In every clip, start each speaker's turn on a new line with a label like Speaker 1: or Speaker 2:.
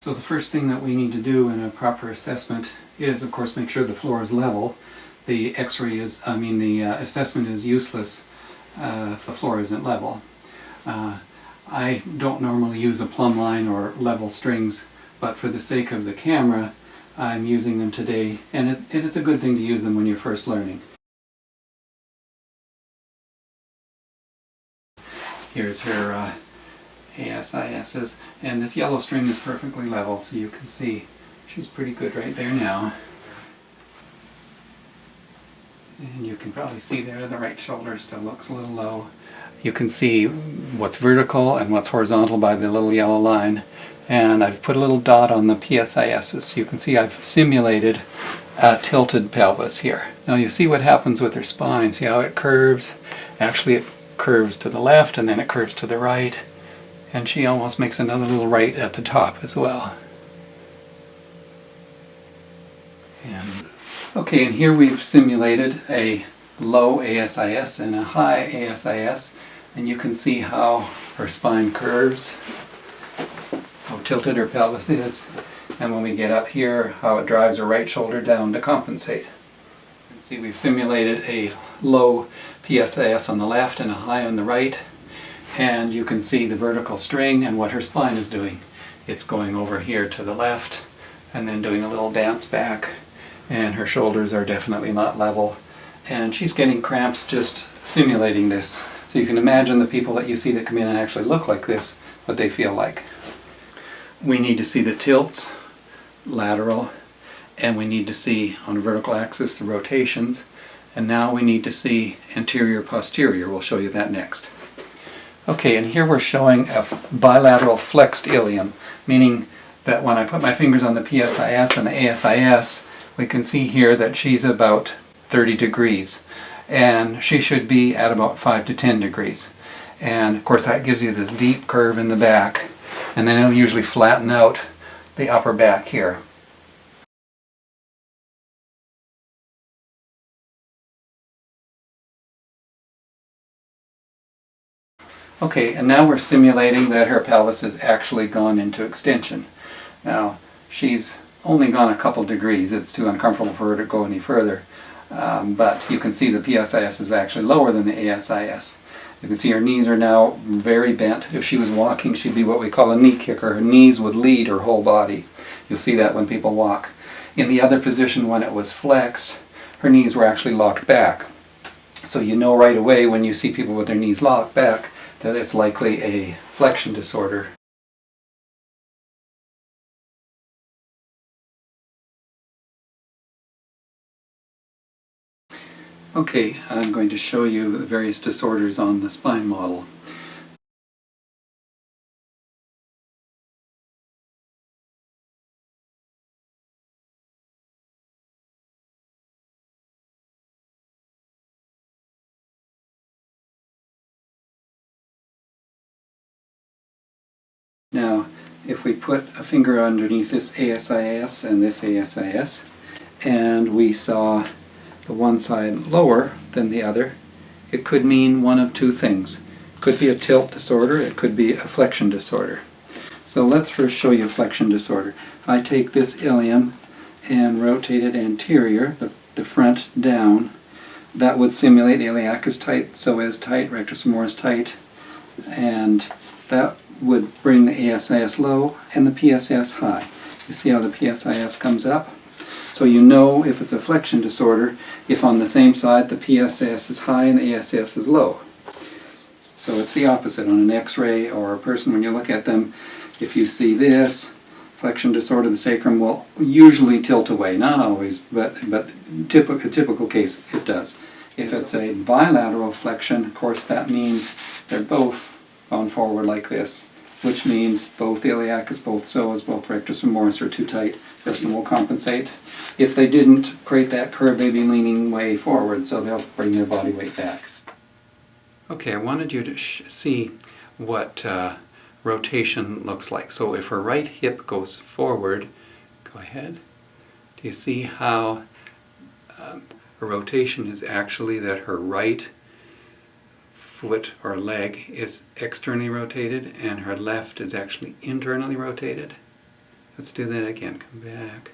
Speaker 1: So the first thing that we need to do in a proper assessment is, of course, make sure the floor is level. The assessment is useless if the floor isn't level. I don't normally use a plumb line or level strings, but for the sake of the camera, I'm using them today, and it's a good thing to use them when you're first learning. Here's her ASISs, and this yellow string is perfectly level, so you can see she's pretty good right there now. And you can probably see there the right shoulder still looks a little low. You can see what's vertical and what's horizontal by the little yellow line. And I've put a little dot on the PSIS. So you can see I've simulated a tilted pelvis here. Now you see what happens with her spine. See how it curves? Actually it curves to the left and then it curves to the right. And she almost makes another little right at the top as well. Okay, and here we've simulated a low ASIS and a high ASIS, and you can see how her spine curves, how tilted her pelvis is, and when we get up here, how it drives her right shoulder down to compensate. You can see we've simulated a low PSIS on the left and a high on the right, and you can see the vertical string and what her spine is doing. It's going over here to the left and then doing a little dance back, and her shoulders are definitely not level, and she's getting cramps just simulating this. So you can imagine the people that you see that come in and actually look like this, what they feel like. We need to see the tilts, lateral, and we need to see on a vertical axis the rotations, and now we need to see anterior posterior. We'll show you that next. Okay, and here we're showing a bilateral flexed ilium, meaning that when I put my fingers on the PSIS and the ASIS, we can see here that she's about 30 degrees, and she should be at about 5 to 10 degrees. And of course that gives you this deep curve in the back, and then it'll usually flatten out the upper back here. Okay, and now we're simulating that her pelvis has actually gone into extension. Now, she's only gone a couple degrees. It's too uncomfortable for her to go any further. But you can see the PSIS is actually lower than the ASIS. You can see her knees are now very bent. If she was walking, she'd be what we call a knee kicker. Her knees would lead her whole body. You'll see that when people walk. In the other position, when it was flexed, her knees were actually locked back. So you know right away when you see people with their knees locked back that it's likely a flexion disorder. Okay, I'm going to show you the various disorders on the spine model. Now, if we put a finger underneath this ASIS and this ASIS, and we saw the one side lower than the other, it could mean one of two things. It could be a tilt disorder, it could be a flexion disorder. So let's first show you flexion disorder. If I take this ilium and rotate it anterior, the front down, that would simulate the iliac is tight, psoas tight, rectus femoris tight, and that would bring the ASIS low and the PSIS high. You see how the PSIS comes up? So you know if it's a flexion disorder if on the same side the PSIS is high and the ASIS is low. So it's the opposite on an X-ray or a person when you look at them. If you see this flexion disorder, the sacrum will usually tilt away. Not always, but a typical case it does. If it's a bilateral flexion, of course that means they're both gone forward like this, which means both iliacus, both psoas, both rectus femoris are too tight. The person will compensate. If they didn't create that curve, they'd be leaning way forward, so they'll bring their body weight back. Okay, I wanted you to see what rotation looks like. So if her right hip goes forward, go ahead. Do you see how her rotation is actually that her right foot or leg is externally rotated and her left is actually internally rotated? Let's do that again. Come back.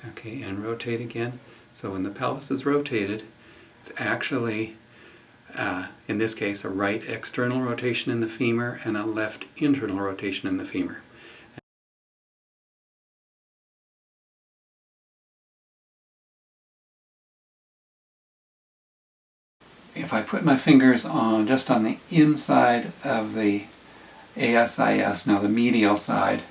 Speaker 1: Okay, and rotate again. So when the pelvis is rotated, it's actually, in this case, a right external rotation in the femur and a left internal rotation in the femur. If I put my fingers on just on the inside of the ASIS, now the medial side,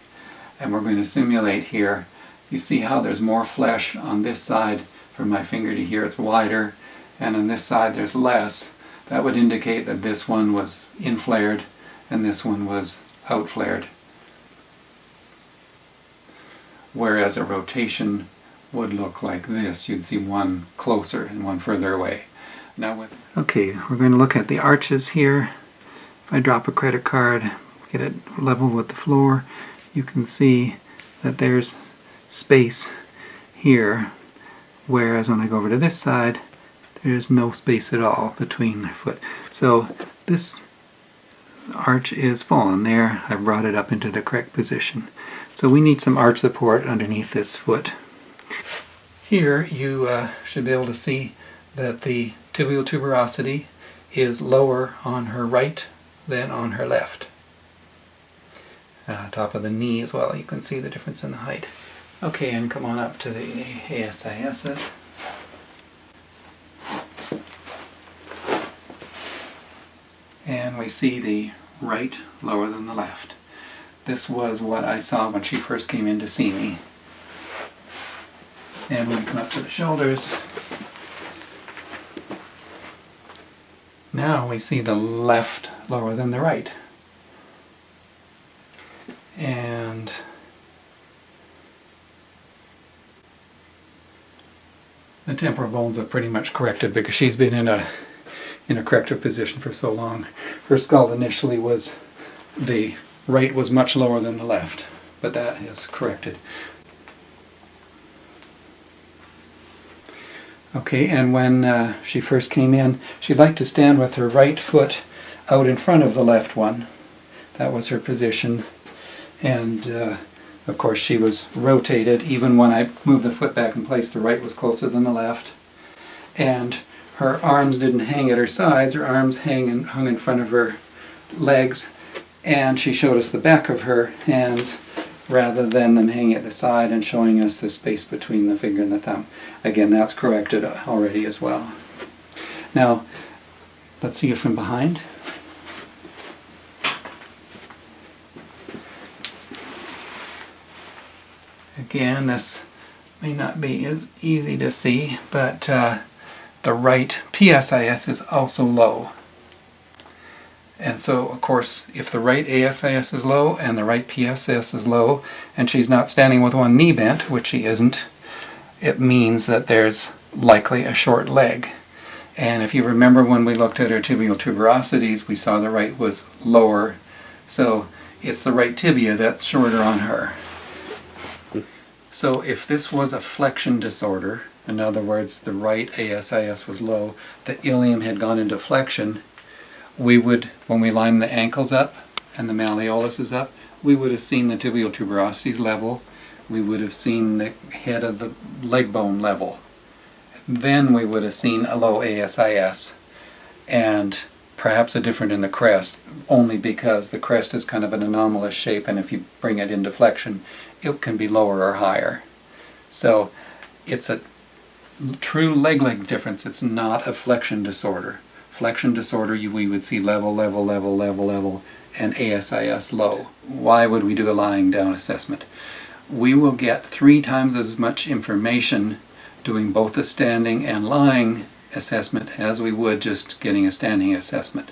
Speaker 1: and we're going to simulate here, you see how there's more flesh on this side from my finger to here, it's wider, and on this side there's less. That would indicate that this one was inflared and this one was outflared. Whereas a rotation would look like this. You'd see one closer and one further away. Okay, we're going to look at the arches here. If I drop a credit card, get it level with the floor, you can see that there's space here, whereas when I go over to this side, there's no space at all between the foot. So this arch is fallen there. I've brought it up into the correct position. So we need some arch support underneath this foot. Here you should be able to see that the tibial tuberosity is lower on her right than on her left. Top of the knee as well, you can see the difference in the height. Okay, and come on up to the ASIS. And we see the right lower than the left. This was what I saw when she first came in to see me. And when we come up to the shoulders, now we see the left lower than the right. And the temporal bones are pretty much corrected because she's been in a corrective position for so long. Her skull initially was, the right was much lower than the left, but that is corrected. Okay, and when she first came in, she liked to stand with her right foot out in front of the left one. That was her position. And of course she was rotated. Even when I moved the foot back in place, the right was closer than the left. And her arms didn't hang at her sides, her arms hung in front of her legs, and she showed us the back of her hands rather than them hanging at the side and showing us the space between the finger and the thumb. Again, that's corrected already as well. Now, let's see it from behind. Again, this may not be as easy to see, but the right PSIS is also low. And so, of course, if the right ASIS is low and the right PSIS is low, and she's not standing with one knee bent, which she isn't, it means that there's likely a short leg. And if you remember when we looked at her tibial tuberosities, we saw the right was lower. So it's the right tibia that's shorter on her. So if this was a flexion disorder, in other words, the right ASIS was low, the ilium had gone into flexion, we would, when we line the ankles up and the malleolus is up, we would have seen the tibial tuberosities level, we would have seen the head of the leg bone level. Then we would have seen a low ASIS and perhaps a different in the crest, only because the crest is kind of an anomalous shape, and if you bring it into flexion, it can be lower or higher. So it's a true leg difference. It's not a flexion disorder. Flexion disorder, we would see level, level, level, level, level, and ASIS low. Why would we do a lying down assessment? We will get 3 times as much information doing both a standing and lying assessment as we would just getting a standing assessment.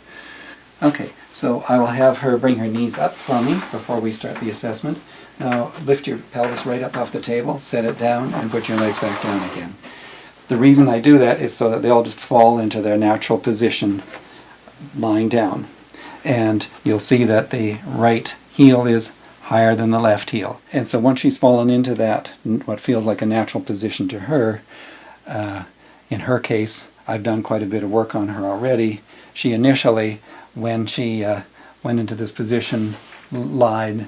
Speaker 1: Okay, so I will have her bring her knees up for me before we start the assessment. Now lift your pelvis right up off the table, set it down, and put your legs back down again. The reason I do that is so that they all just fall into their natural position lying down. And you'll see that the right heel is higher than the left heel. And so once she's fallen into that, what feels like a natural position to her, in her case, I've done quite a bit of work on her already. She initially, when she went into this position, lied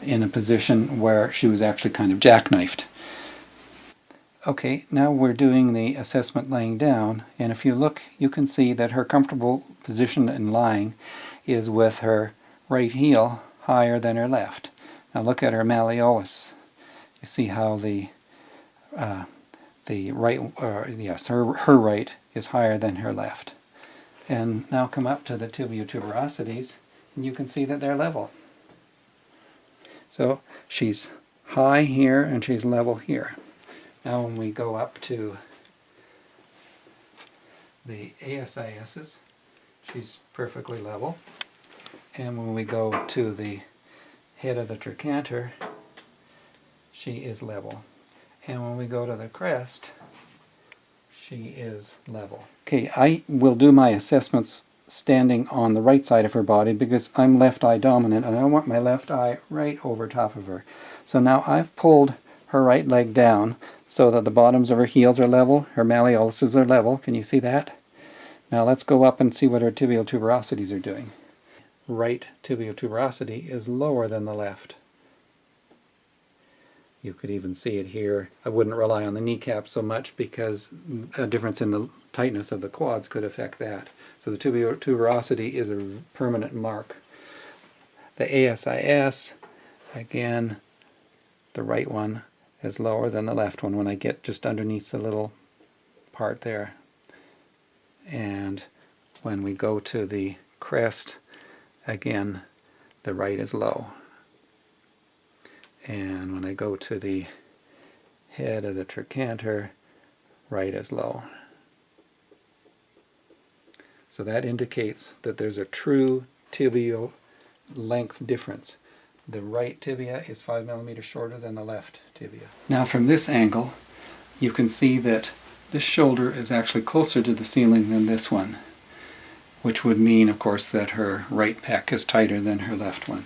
Speaker 1: in a position where she was actually kind of jackknifed. Okay, now we're doing the assessment laying down, and if you look, you can see that her comfortable position in lying is with her right heel higher than her left. Now look at her malleolus. You see how the right, yes, her right is higher than her left. And now come up to the tibiotuberosities, and you can see that they're level. So she's high here and she's level here. Now when we go up to the ASISs, she's perfectly level. And when we go to the head of the trochanter, she is level. And when we go to the crest, she is level. Okay, I will do my assessments standing on the right side of her body because I'm left eye dominant and I want my left eye right over top of her. So now I've pulled her right leg down so that the bottoms of her heels are level, her malleoluses are level. Can you see that? Now let's go up and see what her tibial tuberosities are doing. Right tibial tuberosity is lower than the left. You could even see it here. I wouldn't rely on the kneecap so much because a difference in the tightness of the quads could affect that. So the tibial tuberosity is a permanent mark. The ASIS, again, the right one is lower than the left one when I get just underneath the little part there. And when we go to the crest, again, the right is low. And when I go to the head of the trochanter, right is low. So that indicates that there's a true tibial length difference. The right tibia is 5 millimeters shorter than the left tibia. Now from this angle, you can see that this shoulder is actually closer to the ceiling than this one, which would mean, of course, that her right pec is tighter than her left one.